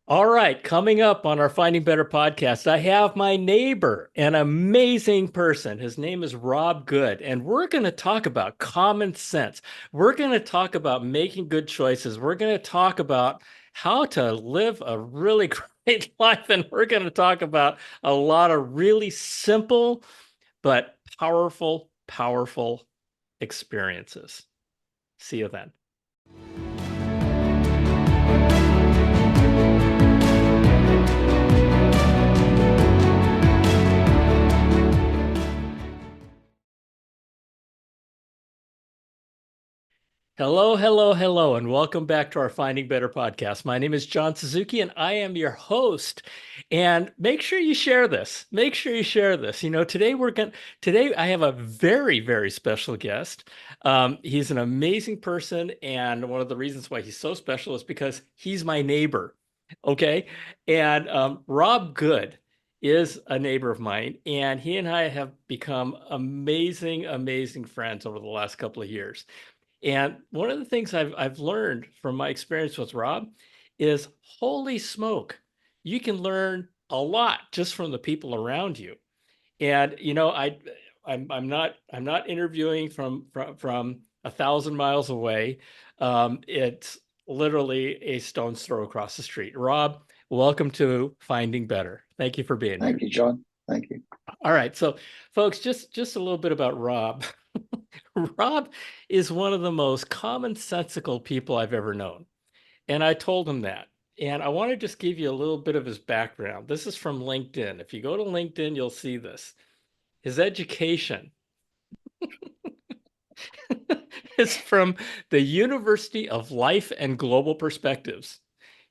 All right, coming up on our Finding Better podcast, I have my neighbor, an amazing person. His name is Robb Good, and we're going to talk about common sense. We're going to talk about making good choices. We're going to talk about how to live a really great life, and we're going to talk about a lot of really simple but powerful experiences. See you then. Hello, and welcome back to our Finding Better podcast. My name is John Suzuki, and I am your host. And make sure you share this. Make sure you share this. Today I have a very special guest. He's an amazing person, and one of the reasons why he's so special is because he's my neighbor. Okay, and Robb Good is a neighbor of mine, and he and I have become amazing friends over the last couple of years. And one of the things I've learned from my experience with Robb is holy smoke, you can learn a lot just from the people around you. And I'm not interviewing from 1,000 miles away. It's literally a stone's throw across the street. Robb, welcome to Finding Better. Thank you for being Thank here. you, John. Thank you. All right, so folks, just a little bit about Robb. Robb is one of the most commonsensical people I've ever known. And I told him that. And I want to just give you a little bit of his background. This is from LinkedIn. If you go to LinkedIn, you'll see this. His education is from the University of Life and Global Perspectives.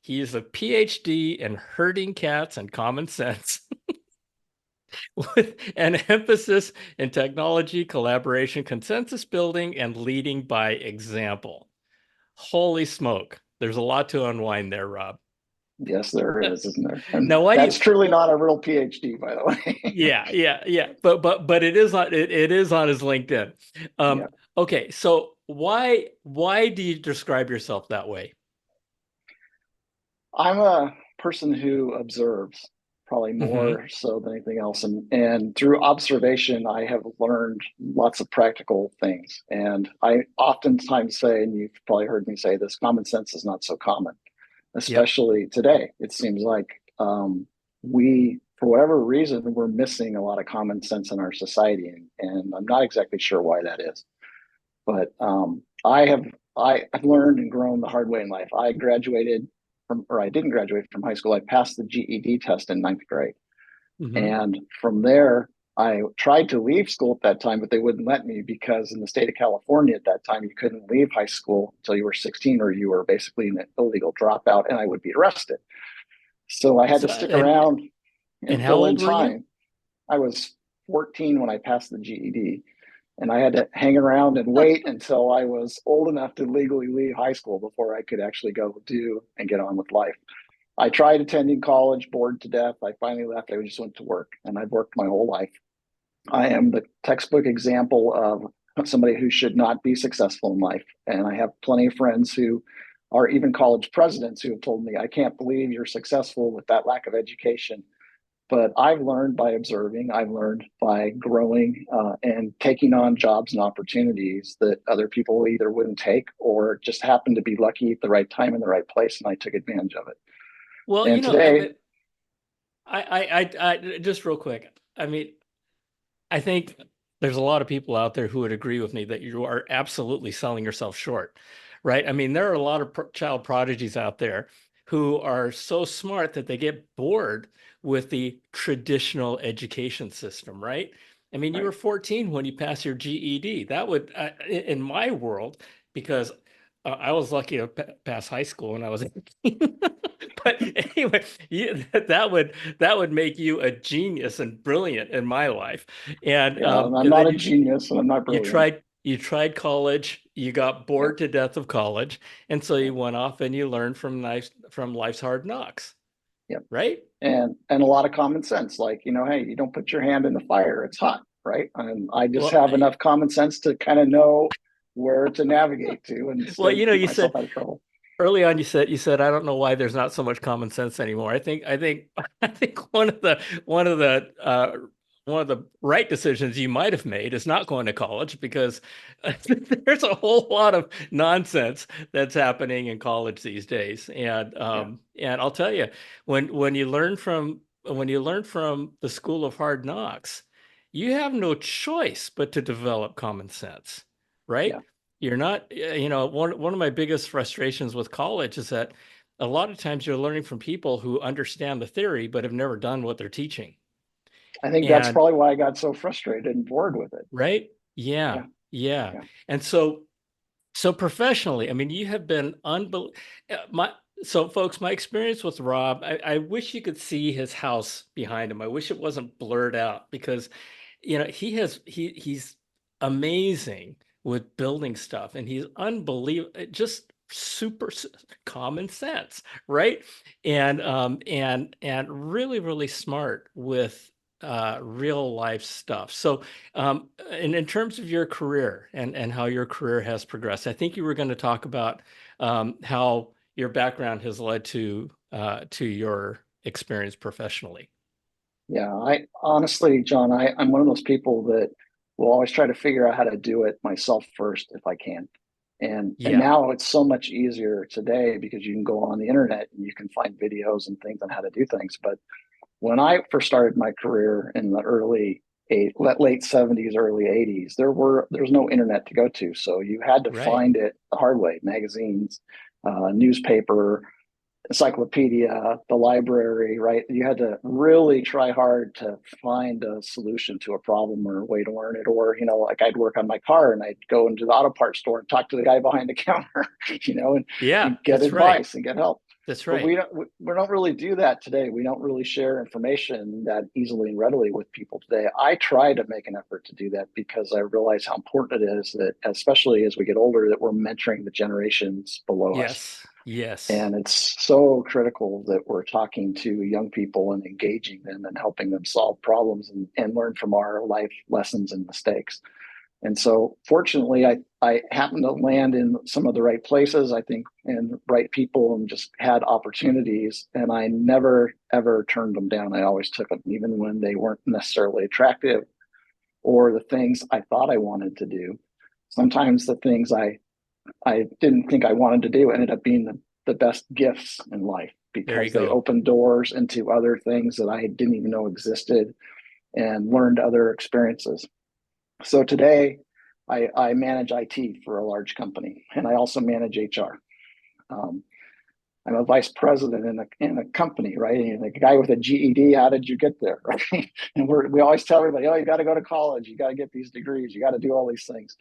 He is a PhD in herding cats and common sense with an emphasis in technology, collaboration, consensus building, and leading by example. Holy smoke. There's a lot to unwind there, Robb. Yes, there is, isn't there? And Now, why do that's you? truly not a real PhD, by the way. Yeah. But it is on his LinkedIn. Yeah. Okay, so why do you describe yourself that way? I'm a person who observes probably Hmm. more so than anything else. And through observation, I have learned lots of practical things. And I oftentimes say, and you've probably heard me say this, common sense is not so common, Yep. especially today. It seems like for whatever reason, we're missing a lot of common sense in our society. And I'm not exactly sure why that is. But I've learned and grown the hard way in life. I didn't graduate from high school. I passed the GED test in ninth grade, Hmm. and from there, I tried to leave school at that time, but they wouldn't let me because in the state of California at that time, you couldn't leave high school until you were 16, or you were basically an illegal dropout, and I would be arrested. So I had So to stick around and and how fill in old were you? time. I was 14 when I passed the GED, and I had to hang around and wait until I was old enough to legally leave high school before I could actually go do and get on with life. I tried attending college, bored to death. I finally left. I just went to work, and I've worked my whole life. I am the textbook example of somebody who should not be successful in life. And I have plenty of friends who are even college presidents who have told me, I can't believe you're successful with that lack of education. But I've learned by observing, I've learned by growing and taking on jobs and opportunities that other people either wouldn't take or just happened to be lucky at the right time in the right place. And I took advantage of it. Well, And today, I just real quick. I mean, I think there's a lot of people out there who would agree with me that you are absolutely selling yourself short, right? I mean, there are a lot of child prodigies out there who are so smart that they get bored with the traditional education system, right? I mean, you right. were 14 when you passed your GED. That would, in my world, because I was lucky to pass high school when I was 18. But anyway, that would make you a genius and brilliant in my life. And Yeah, I'm and not then a genius and I'm not you brilliant. tried college, you got Yep. bored to death of college, and so you Yep. went off and you learned from life's hard knocks, Yep. right? And a lot of common sense, like, hey, you don't put your hand in the fire, it's hot, right? And I just Well, have enough common sense to kind of know where to navigate to and well, still keep you myself said out of trouble. early on you said I don't know why there's not so much common sense anymore. I think I think one of the right decisions you might have made is not going to college because there's a whole lot of nonsense that's happening in college these days. Yeah, And I'll tell you, when you learn from the school of hard knocks, you have no choice but to develop common sense, yeah. right? You're not, one of my biggest frustrations with college is that a lot of times you're learning from people who understand the theory but have never done what they're teaching. I think that's And probably why I got so frustrated and bored with it. right? Yeah. Yeah, Yeah. yeah, And so professionally, I mean, you have been unbelievable. My So folks, my experience with Rob, I wish you could see his house behind him. I wish it wasn't blurred out because he's amazing with building stuff and he's unbelievable, just common sense, right? And really, really smart with real life stuff. So and in terms of your career and how your career has progressed, I think you were going to talk about how your background has led to your experience professionally. yeah. I honestly, John, I'm one of those people that will always try to figure out how to do it myself first if I can. And Yeah, now it's so much easier today because you can go on the internet and you can find videos and things on how to do things. But when I first started my career in the late 70s, early 80s, there's no internet to go to. So you had to right. find it the hard way, magazines, newspaper, encyclopedia, the library, right? You had to really try hard to find a solution to a problem or a way to learn it. Or, like I'd work on my car and I'd go into the auto parts store and talk to the guy behind the counter, and Yeah, get that's right. advice and get help. That's But right. we don't really do that today. We don't really share information that easily and readily with people today. I try to make an effort to do that because I realize how important it is that, especially as we get older, that we're mentoring the generations below us. Yes. Yes. And it's so critical that we're talking to young people and engaging them and helping them solve problems and learn from our life lessons and mistakes. And so fortunately, I happened to land in some of the right places, I think, and the right people and just had opportunities. And I never, ever turned them down. I always took them, even when they weren't necessarily attractive or the things I thought I wanted to do. Sometimes the things I didn't think I wanted to do ended up being the best gifts in life There you because they go. opened doors into other things that I didn't even know existed and learned other experiences. So today, I manage IT for a large company, and I also manage HR. Um, I'm a vice president in a company, right? And the guy with a GED, how did you get there, right? And we always tell everybody, oh, you got to go to college, you got to get these degrees, you got to do all these things.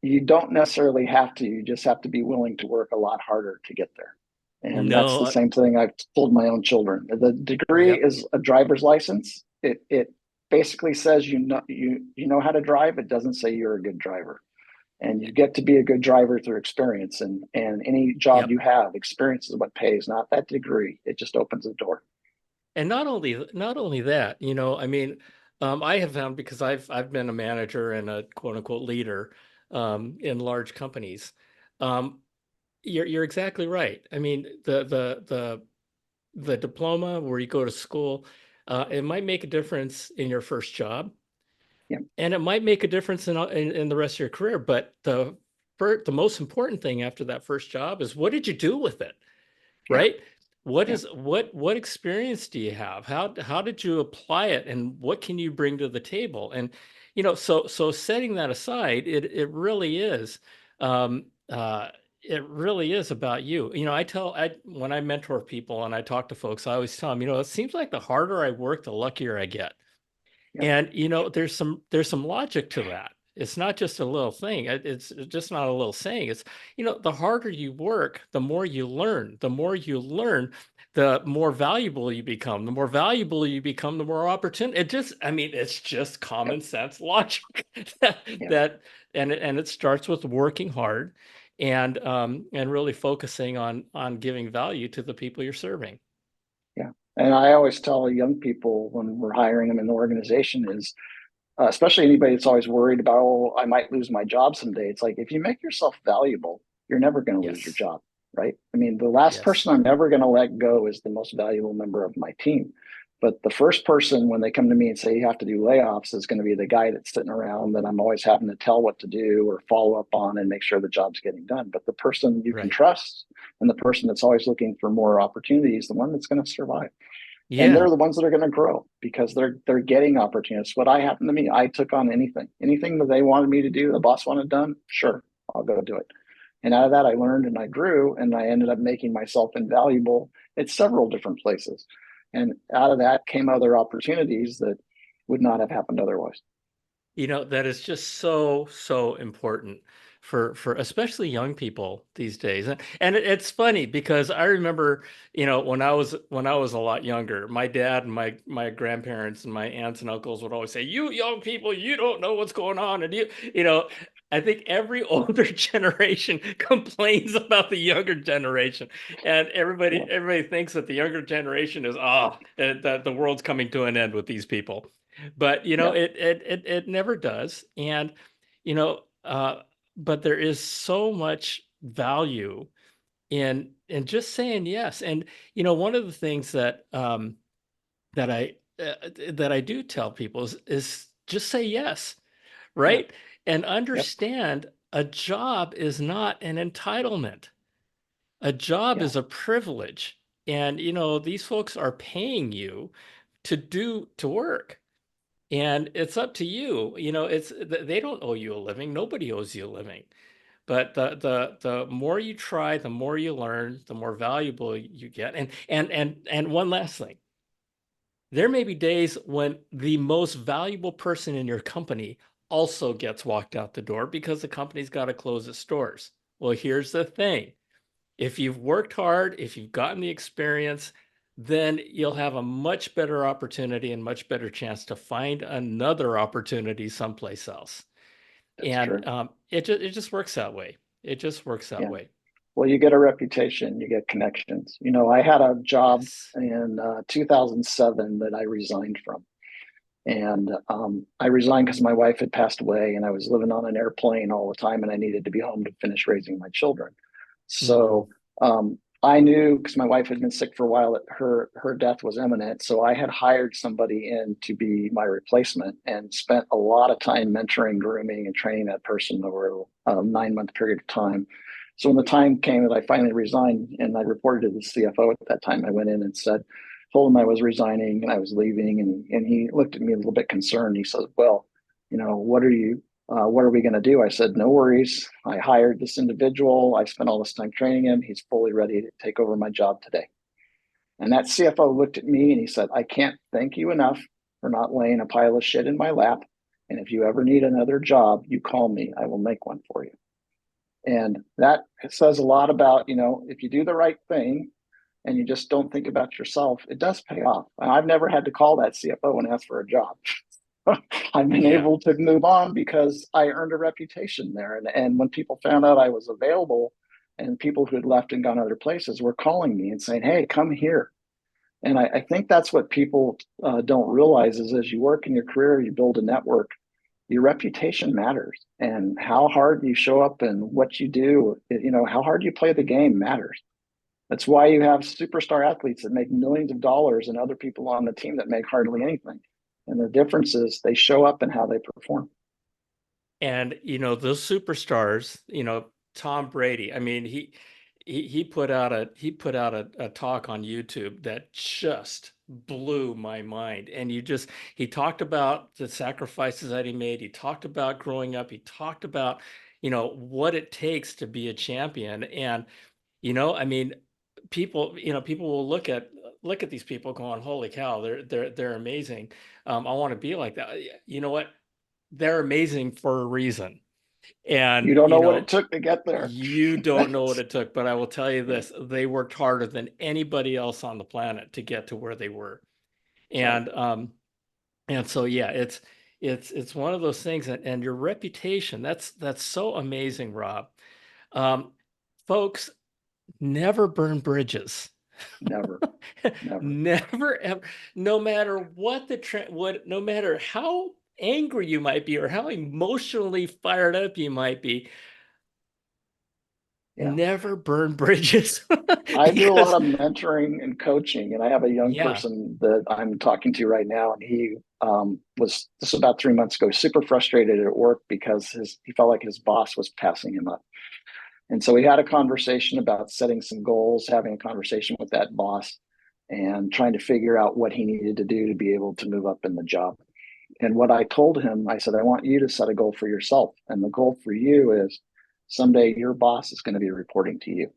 You don't necessarily have to. You just have to be willing to work a lot harder to get there. And that's No, the same thing I've told my own children. The degree yep, is a driver's license. It basically says you know how to drive. It doesn't say you're a good driver. And you get to be a good driver through experience. And any job yep. you have, experience is what pays, not that degree. It just opens the door. And not only that, I mean, I have found because I've been a manager and a quote unquote leader in large companies. Um, you're exactly right. I mean, the diploma where you go to school, it might make a difference in your first job, Yeah, and it might make a difference in the rest of your career. But the most important thing after that first job is what did you do with it? yeah, Right? yeah, What experience do you have? How did you apply it and what can you bring to the table? And so setting that aside, it really is um it really is about you. I when I mentor people and I talk to folks, I always tell them, it seems like the harder I work, the luckier I get. yeah, And there's some logic to that. It's not just a little thing. It's just not a little saying. It's the harder you work, the more you learn. The more you learn, the more valuable you become. The more valuable you become, the more opportunity. I mean, it's just yeah, common sense logic that, yeah, that and it starts with working hard and really focusing on giving value to the people you're serving. yeah. And I always tell young people when we're hiring them in the organization is, especially anybody that's always worried about, oh, I might lose my job someday. It's like if you make yourself valuable, you're never going to lose your Yes. job. right? I mean, the last Yes. person I'm ever going to let go is the most valuable member of my team. But the first person, when they come to me and say you have to do layoffs, is going to be the guy that's sitting around that I'm always having to tell what to do or follow up on and make sure the job's getting done. But the person you can Right. trust and the person that's always looking for more opportunities, the one that's going to survive. And Yeah. they're the ones that are going to grow because they're getting opportunities. What I happened to me, I took on anything that they wanted me to do, the boss wanted done. Sure, I'll go do it. And out of that, I learned and I grew, and I ended up making myself invaluable at several different places. And out of that came other opportunities that would not have happened otherwise. That is just so, so important for especially young people these days. And it's funny because I remember, when I was a lot younger, my dad and my grandparents and my aunts and uncles would always say, "You young people, you don't know what's going on." And I think every older generation complains about the younger generation. And everybody Well, everybody thinks that the younger generation is that the world's coming to an end with these people. But yeah, it never does. And you know but there is so much value in just saying yes. And one of the things that I that I do tell people is just say yes, yeah, right? And yep, understand a job is not an entitlement. A job yeah, is a privilege. And these folks are paying you to work. And it's up to you. They don't owe you a living. Nobody owes you a living. But the more you try, the more you learn, the more valuable you get. And one last thing. There may be days when the most valuable person in your company also gets walked out the door because the company's got to close its doors. Well, here's the thing. If you've worked hard, if you've gotten the experience, then you'll have a much better opportunity and much better chance to find another opportunity someplace else. that's And true. it just works that way. It just works that Yeah. way. Well, you get a reputation, you get connections. I had a job Yes. in 2007 that I resigned from. And I resigned because my wife had passed away and I was living on an airplane all the time and I needed to be home to finish raising my children. Mm, So I knew because my wife had been sick for a while that her death was imminent. So I had hired somebody in to be my replacement and spent a lot of time mentoring, grooming, and training that person over a 9 month period of time. So when the time came that I finally resigned and I reported to the CFO at that time, I went in and told him I was resigning and I was leaving. And he looked at me a little bit concerned. He said, well, what are we going to do? I said, no worries. I hired this individual. I spent all this time training him. He's fully ready to take over my job today. And that CFO looked at me and he said, I can't thank you enough for not laying a pile of shit in my lap. And if you ever need another job, you call me. I will make one for you. And that says a lot about, if you do the right thing and you just don't think about yourself, it does pay off. And I've never had to call that CFO and ask for a job. I've been yeah. able to move on because I earned a reputation there. And when people found out I was available and people who had left and gone other places were calling me and saying, hey, come here. And I think that's what people don't realize is as you work in your career, you build a network, your reputation matters. And how hard you show up and what you do, how hard you play the game matters. That's why you have superstar athletes that make millions of dollars and other people on the team that make hardly anything. And the difference is they show up and how they perform. And those superstars, Tom Brady. I mean, he put out a talk on YouTube that just blew my mind. And he talked about the sacrifices that he made. He talked about growing up. He talked about, what it takes to be a champion. And I mean, people will look at these people going, "Holy cow, they're amazing. I want to be like that." You know what? They're amazing for a reason. You And, don't know what it took to get there. you don't know what That's, it took, but I will tell you yeah, this, they worked harder than anybody else on the planet to get to where they were. that's right. And so, yeah, it's one of those things. And your reputation, that's so amazing, Rob. Um, Folks, never burn bridges. Never, never. Never ever, no matter no matter how angry you might be or how emotionally fired up you might be, Yeah. Never burn bridges. I do a lot Because of mentoring and coaching, and I have a young yeah. person that I'm talking to right now, and he was this was about 3 months ago, super frustrated at work because he felt like his boss was passing him up. And so we had a conversation about setting some goals, having a conversation with that boss, and trying to figure out what he needed to do to be able to move up in the job. And what I told him, I said, I want you to set a goal for yourself. And the goal for you is someday your boss is going to be reporting to you.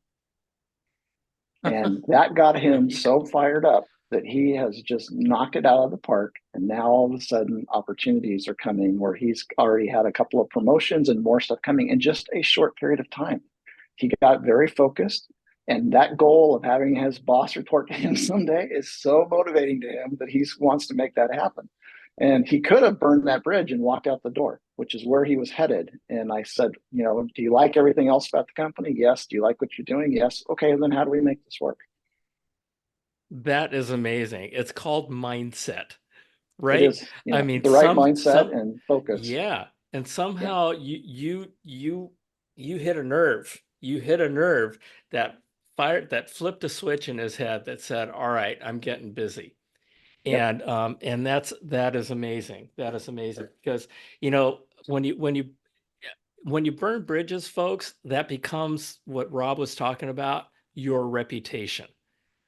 And that got There him you go. so fired up that he has just knocked it out of the park. And now all of a sudden, opportunities are coming where he's already had a couple of promotions and more stuff coming in just a short period of time. He got very focused. And that goal of having his boss report to him someday is so motivating to him that he wants to make that happen. And he could have burned that bridge and walked out the door, which is where he was headed. And I said, do you like everything else about the company? Yes. Do you like what you're doing? Yes. Okay, then how do we make this work? That is amazing. It's called mindset, It right? is, I mean, the right mindset and focus. yeah, and Yeah. somehow you hit a nerve. You hit a nerve that that flipped a switch in his head that said, "All right, I'm getting busy." Yep. And that is amazing. That is amazing because you know when you burn bridges, folks, that becomes what Rob was talking about, your reputation.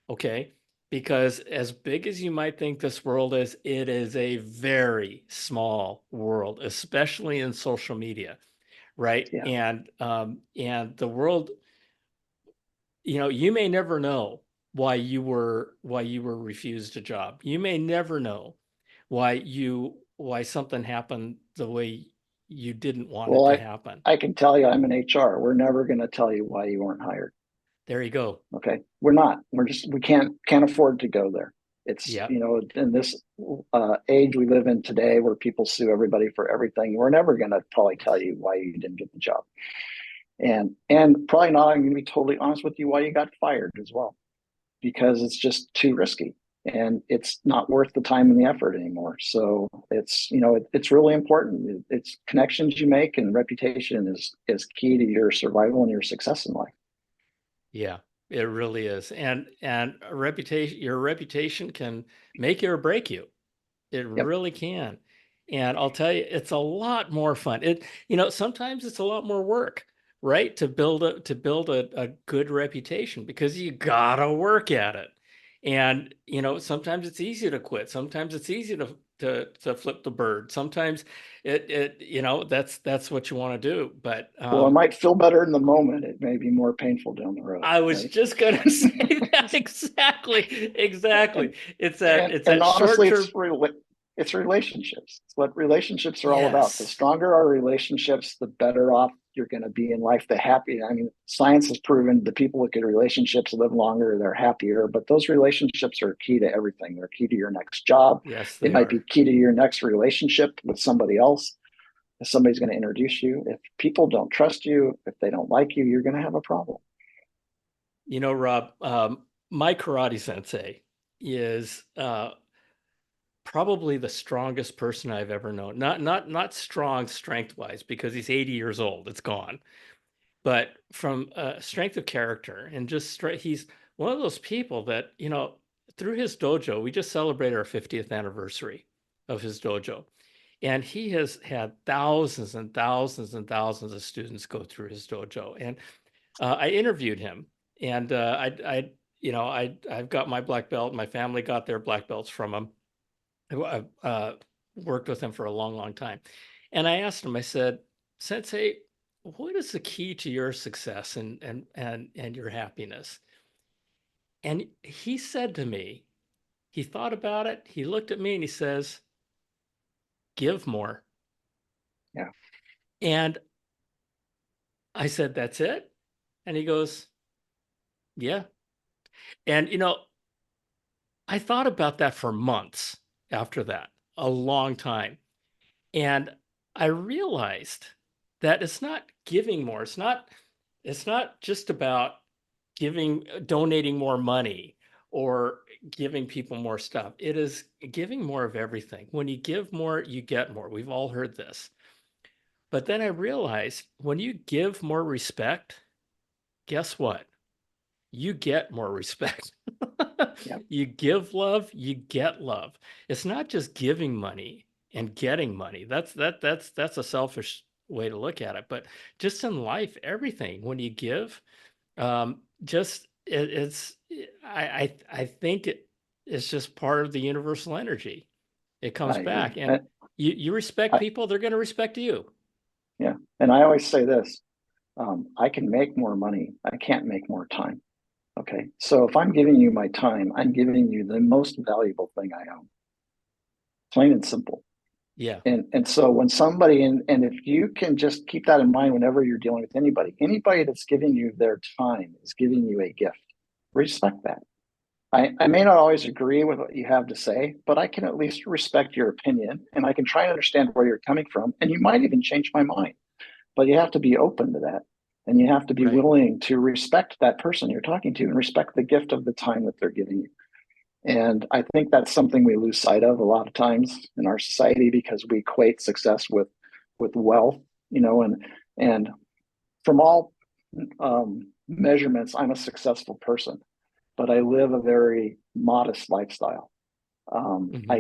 Okay. Because as big as you might think this world is, it is a very small world, especially in social media, right? Yeah. And the world, you may never know why you were refused a job. You may never know why something happened the way you didn't want Well, it to I, happen. I can tell you I'm in HR. We're never going to tell you why you weren't hired. There you go. Okay. We're not. We can't afford to go there. It's, Yep. in this age we live in today where people sue everybody for everything, we're never going to probably tell you why you didn't get the job. And probably not, I'm going to be totally honest with you, why you got fired as well, because it's just too risky and it's not worth the time and the effort anymore. So it's really important. It's connections you make, and reputation is key to your survival and your success in life. Yeah, it really is. And a reputation, your reputation can make you or break you. It Yep. really can. And I'll tell you, it's a lot more fun. Sometimes it's a lot more work, right? To build a good reputation because you gotta work at it. And sometimes it's easy to quit. Sometimes it's easy to flip the bird. Sometimes that's what you want to do. But Well, it might feel better in the moment. It may be more painful down the road, I was right? just gonna say that exactly. Exactly. and It's that and it's and that short honestly, term. it's relationships. It's what relationships are all about. The Yes. stronger our relationships, the better off you're going to be in life. The happier. I mean, science has proven the people with good relationships live longer. They're happier. But those relationships are key to everything. They're key to your next job. Yes, It they might be are. key to your next relationship with somebody else. If somebody's going to introduce you, if people don't trust you, if they don't like you, you're going to have a problem. Rob, my karate sensei is probably the strongest person I've ever known. Not strong strength wise because he's 80 years old. It's gone. But from strength of character and just he's one of those people that through his dojo. We just celebrated our 50th anniversary of his dojo, and he has had thousands and thousands and thousands of students go through his dojo. And I interviewed him, and I've got my black belt. My family got their black belts from him. I've worked with him for a long, long time, and I asked him. I said, "Sensei, what is the key to your success and your happiness?" And he said to me, he thought about it. He looked at me and he says, "Give more." Yeah. And I said, "That's it?" And he goes, "Yeah." And I thought about that for months after that, a long time. And I realized that it's not giving more. It's not just about donating more money or giving people more stuff. It is giving more of everything. When you give more, you get more. We've all heard this. But then I realized when you give more respect, guess what? You get more respect. Yeah, You give love, you get love. It's not just giving money and getting money. That's a selfish way to look at it. But just in life, everything, when you give, just it's I think it's just part of the universal energy. It comes I back, agree. and you respect I, people, they're going to respect you. yeah, and I always say this: I can make more money. I can't make more time. Okay, so if I'm giving you my time, I'm giving you the most valuable thing I own, plain and simple. Yeah, And so when somebody and if you can just keep that in mind whenever you're dealing with anybody that's giving you their time is giving you a gift. Respect that. I may not always agree with what you have to say, but I can at least respect your opinion and I can try and understand where you're coming from. And you might even change my mind, but you have to be open to that. And you have to be right, willing to respect that person you're talking to and respect the gift of the time that they're giving you. And I think that's something we lose sight of a lot of times in our society because we equate success with wealth, and from all measurements, I'm a successful person, but I live a very modest lifestyle. hmm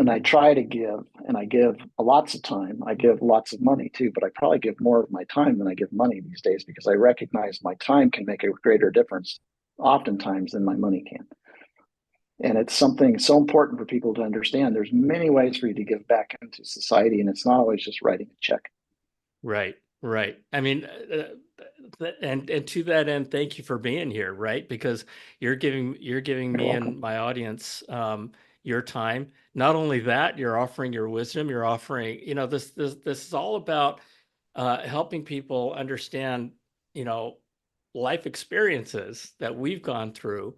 I try to give, and I give lots of time. I give lots of money too, but I probably give more of my time than I give money these days because I recognize my time can make a greater difference, oftentimes, than my money can. And it's something so important for people to understand. There's many ways for you to give back into society, and it's not always just writing a check. right, right. I mean, and to that end, thank you for being here, right? Because you're giving You're me and welcome. my audience your time. Not only that, you're offering your wisdom. You're offering, this is all about helping people understand, you know, life experiences that we've gone through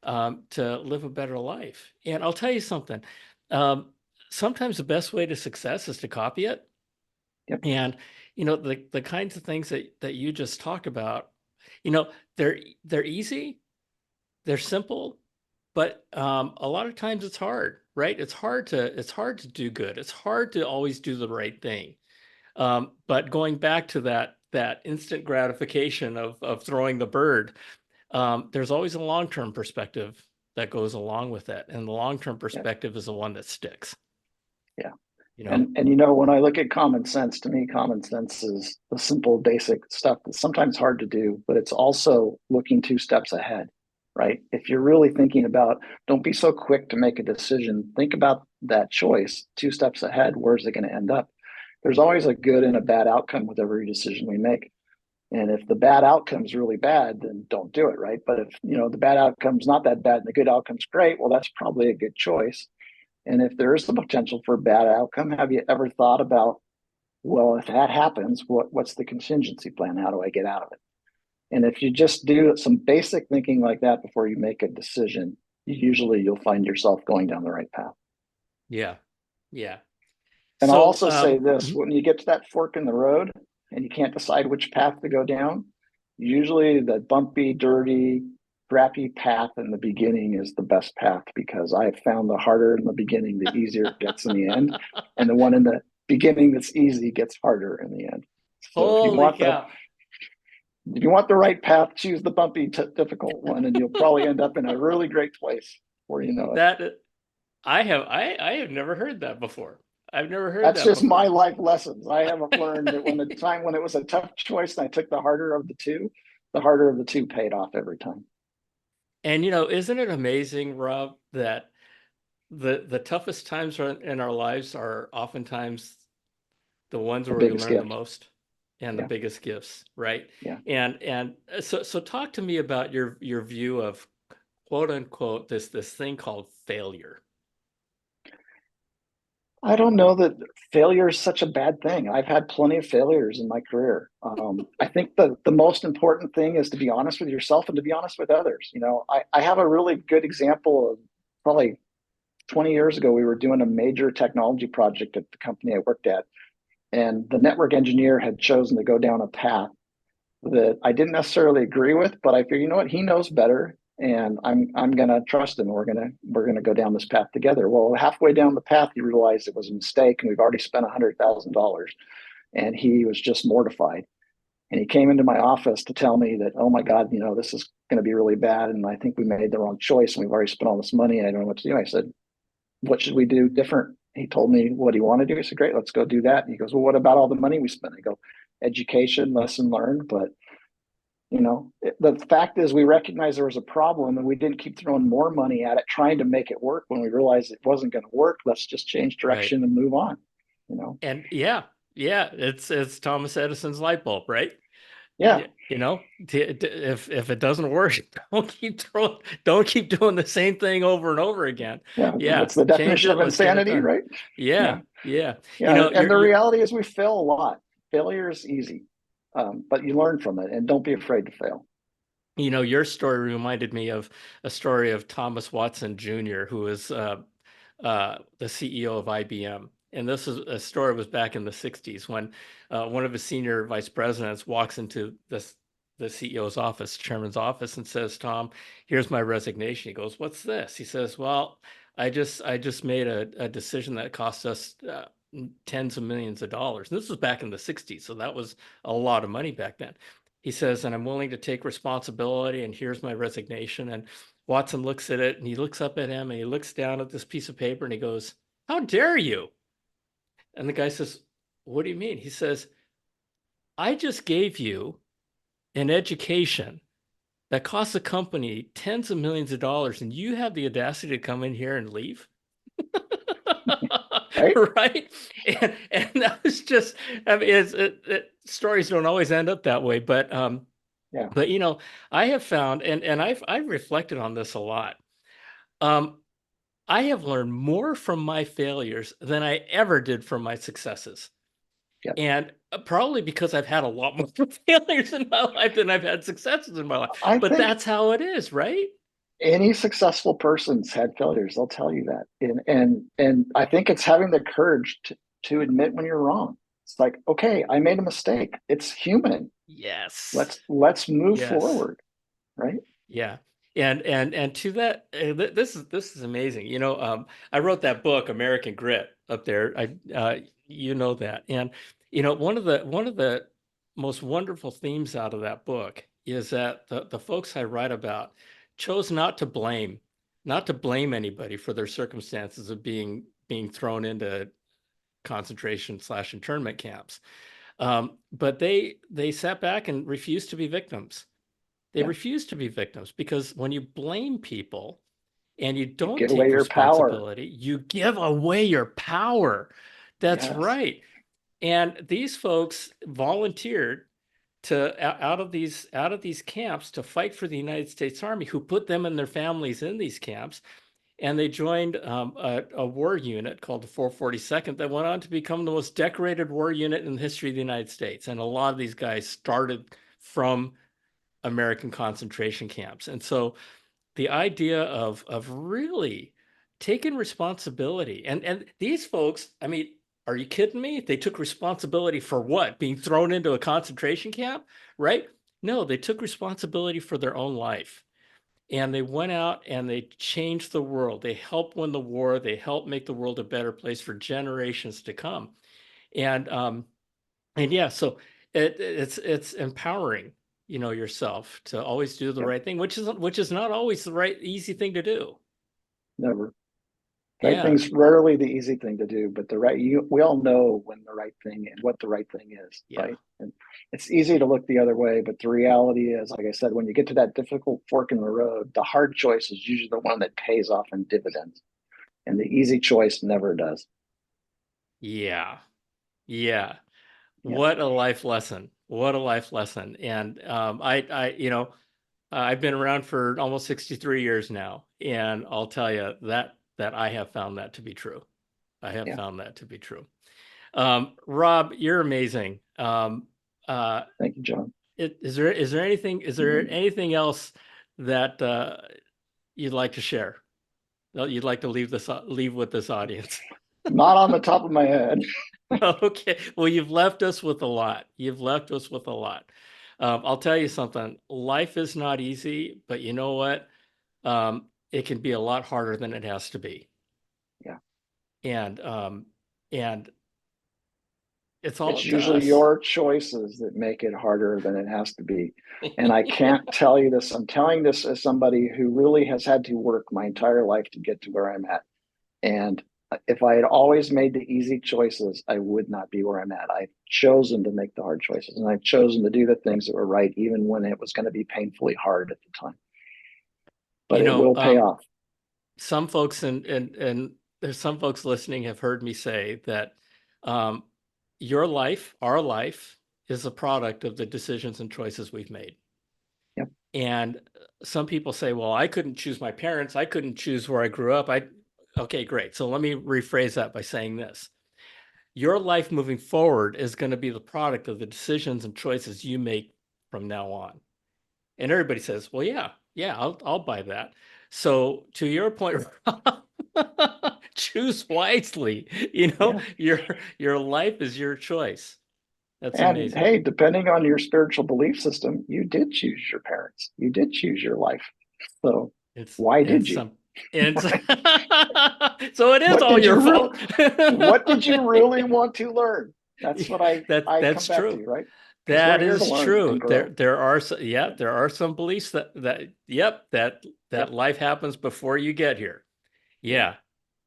to live a better life. And I'll tell you something. Um, Sometimes the best way to success is to copy it. Yep. And the kinds of things that you just talk about, you know, they're easy, they're simple, but a lot of times it's hard, right? It's hard to do good. It's hard to always do the right thing. But going back to that instant gratification of throwing the bird, there's always a long-term perspective that goes along with it, and the long-term Yes. perspective is the one that sticks. Yeah. You know, And when I look at common sense, to me, common sense is the simple, basic stuff that's sometimes hard to do, but it's also looking two steps ahead, right? If you're really thinking about, don't be so quick to make a decision. Think about that choice two steps ahead. Where's it going to end up? There's always a good and a bad outcome with every decision we make. And if the bad outcome's really bad, then don't do it, right? But if the bad outcome's not that bad and the good outcome's great, well, that's probably a good choice. And if there is the potential for a bad outcome, have you ever thought about, well, if that happens, what's the contingency plan? How do I get out of it? And if you yeah, just do some basic thinking like that before you make a decision, usually you'll find yourself going down the right path. yeah, yeah. And I'll So, also say this, mhm. when you get to that fork in the road and you can't decide which path to go down, usually the bumpy, dirty, crappy path in the beginning is the best path because I have found the harder in the beginning, the easier it gets in the end. And the one in the beginning that's easy gets harder in the end. So Holy cow. if you want the right path, choose the bumpy, difficult one, and you'll probably end up in a really great place before you know it. That I have never heard that before. I've never heard That's that just my before. life lessons. I have learned that when it was a tough choice and I took the harder of the two paid off every time. And isn't it amazing, Rob, that the toughest times in our lives are oftentimes the ones The where we biggest learn the gift. most and the Yeah. biggest gifts, right? Yeah. And so talk to me about your view of quote unquote this thing called failure. I don't know that failure is such a bad thing. I've had plenty of failures in my career. I think the most important thing is to be honest with yourself and to be honest with others. I have a really good example of probably 20 years ago, we were doing a major technology project at the company I worked at. And the network engineer had chosen to go down a path that I didn't necessarily agree with, but I figured, what, he knows better, and I'm gonna trust him. We're gonna go down this path together. Well, halfway down the path, he realized it was a mistake, and we've already spent $100,000, and he was just mortified. And he came into my office to tell me that, oh my God, this is going to be really bad. And I think we made the wrong choice and we've already spent all this money. And I don't know what to do. I said, what should we do different? He told me what he wanted to do. I said, great, let's go do that. And he goes, well, what about all the money we spent? I go, education, lesson learned. But the fact is we recognized there was a problem and we didn't keep throwing more money at it, trying to make it work when we realized it wasn't going to work. Let's just change Right. direction and move on. And yeah, it's Thomas Edison's light bulb, right? Yeah. If it doesn't work, don't keep doing the same thing over and over again. Yeah. Yeah, What's the change definition it, of let's get it insanity, done. right? Yeah, Yeah. yeah. Yeah. And the You're reality is we fail a lot. Failure is easy, but you learn from it and don't be afraid to fail. your story reminded me of a story of Thomas Watson Jr., who was the CEO of IBM. And this is a story was back in the 60s when one of his senior vice presidents walks into the CEO's office, chairman's office, and says, Tom, here's my resignation. He goes, what's this? He says, well, I just made a decision that cost us tens of millions of dollars. And this was back in the 60s, so that was a lot of money back then. He says, and I'm willing to take responsibility, and here's my resignation. And Watson looks at it and he looks up at him and he looks down at this piece of paper and he goes, how dare you? And the guy says, what do you mean? He says, I just gave you an education that costs the company tens of millions of dollars and you have the audacity to come in here and leave? Right. Right. And that was just, I mean, stories don't always end up that way, but Yeah. but I have found, and I've reflected on this a lot. I have learned more from my failures than I ever did from my successes. Yeah. And probably because I've had a lot more failures in my life than I've had successes in my life. I But think that's how it is, right? any successful person's had failures. They'll tell you that. And I think it's having the courage to admit when you're wrong. It's like, okay, I made a mistake. It's human. Yes. Let's move Yes. forward. Right. Yeah. And to that, this is amazing. I wrote that book, American Grit, up there. You know that. And one of the most wonderful themes out of that book is that the folks I write about chose not to blame anybody for their circumstances of being thrown into concentration/internment camps. But they sat back and refused to be victims. They Yeah. refuse to be victims because when you blame people and you You don't give away take your power. responsibility, you give away your power. That's Yes. right. And these folks volunteered to out of these camps to fight for the United States Army, who put them and their families in these camps. And they joined a war unit called the 442nd that went on to become the most decorated war unit in the history of the United States. And a lot of these guys started from American concentration camps. And so the idea of really taking responsibility and these folks, I mean, are you kidding me? They took responsibility for what? Being thrown into a concentration camp, right? No, they took responsibility for their own life. And they went out and they changed the world. They helped win the war. They helped make the world a better place for generations to come. And yeah, so it's empowering, yourself to always do the Yep. right thing, which is not always the right easy thing to do. Never. Right Yeah, thing's rarely the easy thing to do, but we all know when the right thing and what the right thing is, yeah, right? And it's easy to look the other way, but the reality is, like I said, when you get to that difficult fork in the road, the hard choice is usually the one that pays off in dividends, and the easy choice never does. yeah, yeah. Yeah, What a life lesson. What a life lesson. And I've been around for almost 63 years now, and I'll tell you that I have found that to be true. I have yeah. found that to be true. Rob, you're amazing. Uh, Thank you, John. is there anything else that you'd like to share? That you'd like to leave with this audience? Not on the top of my head. Okay. Well, you've left us with a lot. You've left us with a lot. I'll tell you something. Life is not easy, but you know what? It can be a lot harder than it has to be. Yeah, And It's all It's up to usually us. your choices that make it harder than it has to be. And I can't tell you this. I'm telling this as somebody who really has had to work my entire life to get to where I'm at. And if I had always made the easy choices, I would not be where I'm at. I've chosen to make the hard choices, and I've chosen to do the things that were right, even when it was going to be painfully hard at the time. But You it know, will pay off. some folks and there's some folks listening have heard me say that um, your life, our life, is a product of the decisions and choices we've made. Yep. And some people say, well, I couldn't choose my parents. I couldn't choose where I grew up. Okay, great. So let me rephrase that by saying this. Your life moving forward is going to be the product of the decisions and choices you make from now on. And everybody says, well, yeah, I'll buy that. So to your point, choose wisely. Yeah. Your life is your choice. That's And amazing. hey, depending on your spiritual belief system, you did choose your parents. You did choose your life. So It's why did it's you? some it's Right? so it is What all did your you fault. really what did you really want to learn? That's what I come That's back true. to, right? Because we're That here to is learn true. and grow. Yeah, Yeah. there are some beliefs that yep, that Yep. life happens before you get here. Yeah. Yeah.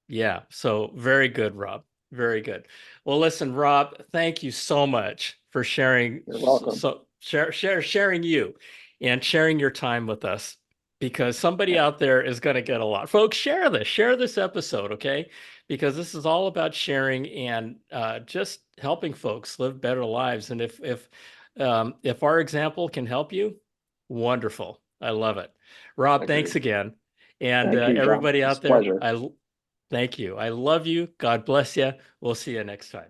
Yeah. So very good, Rob. Very good. Well, listen, Rob, thank you so much for sharing You're welcome. sharing you and sharing your time with us because somebody Yeah. out there is going to get a lot. Folks, share this episode, okay? Because this is all about sharing and just helping folks live better lives. And if our example can help you, wonderful. I love it. Rob, thanks Agreed. again. And Thank you, John. everybody It's out a there, pleasure. thank you. I love you. God bless you. We'll see you next time.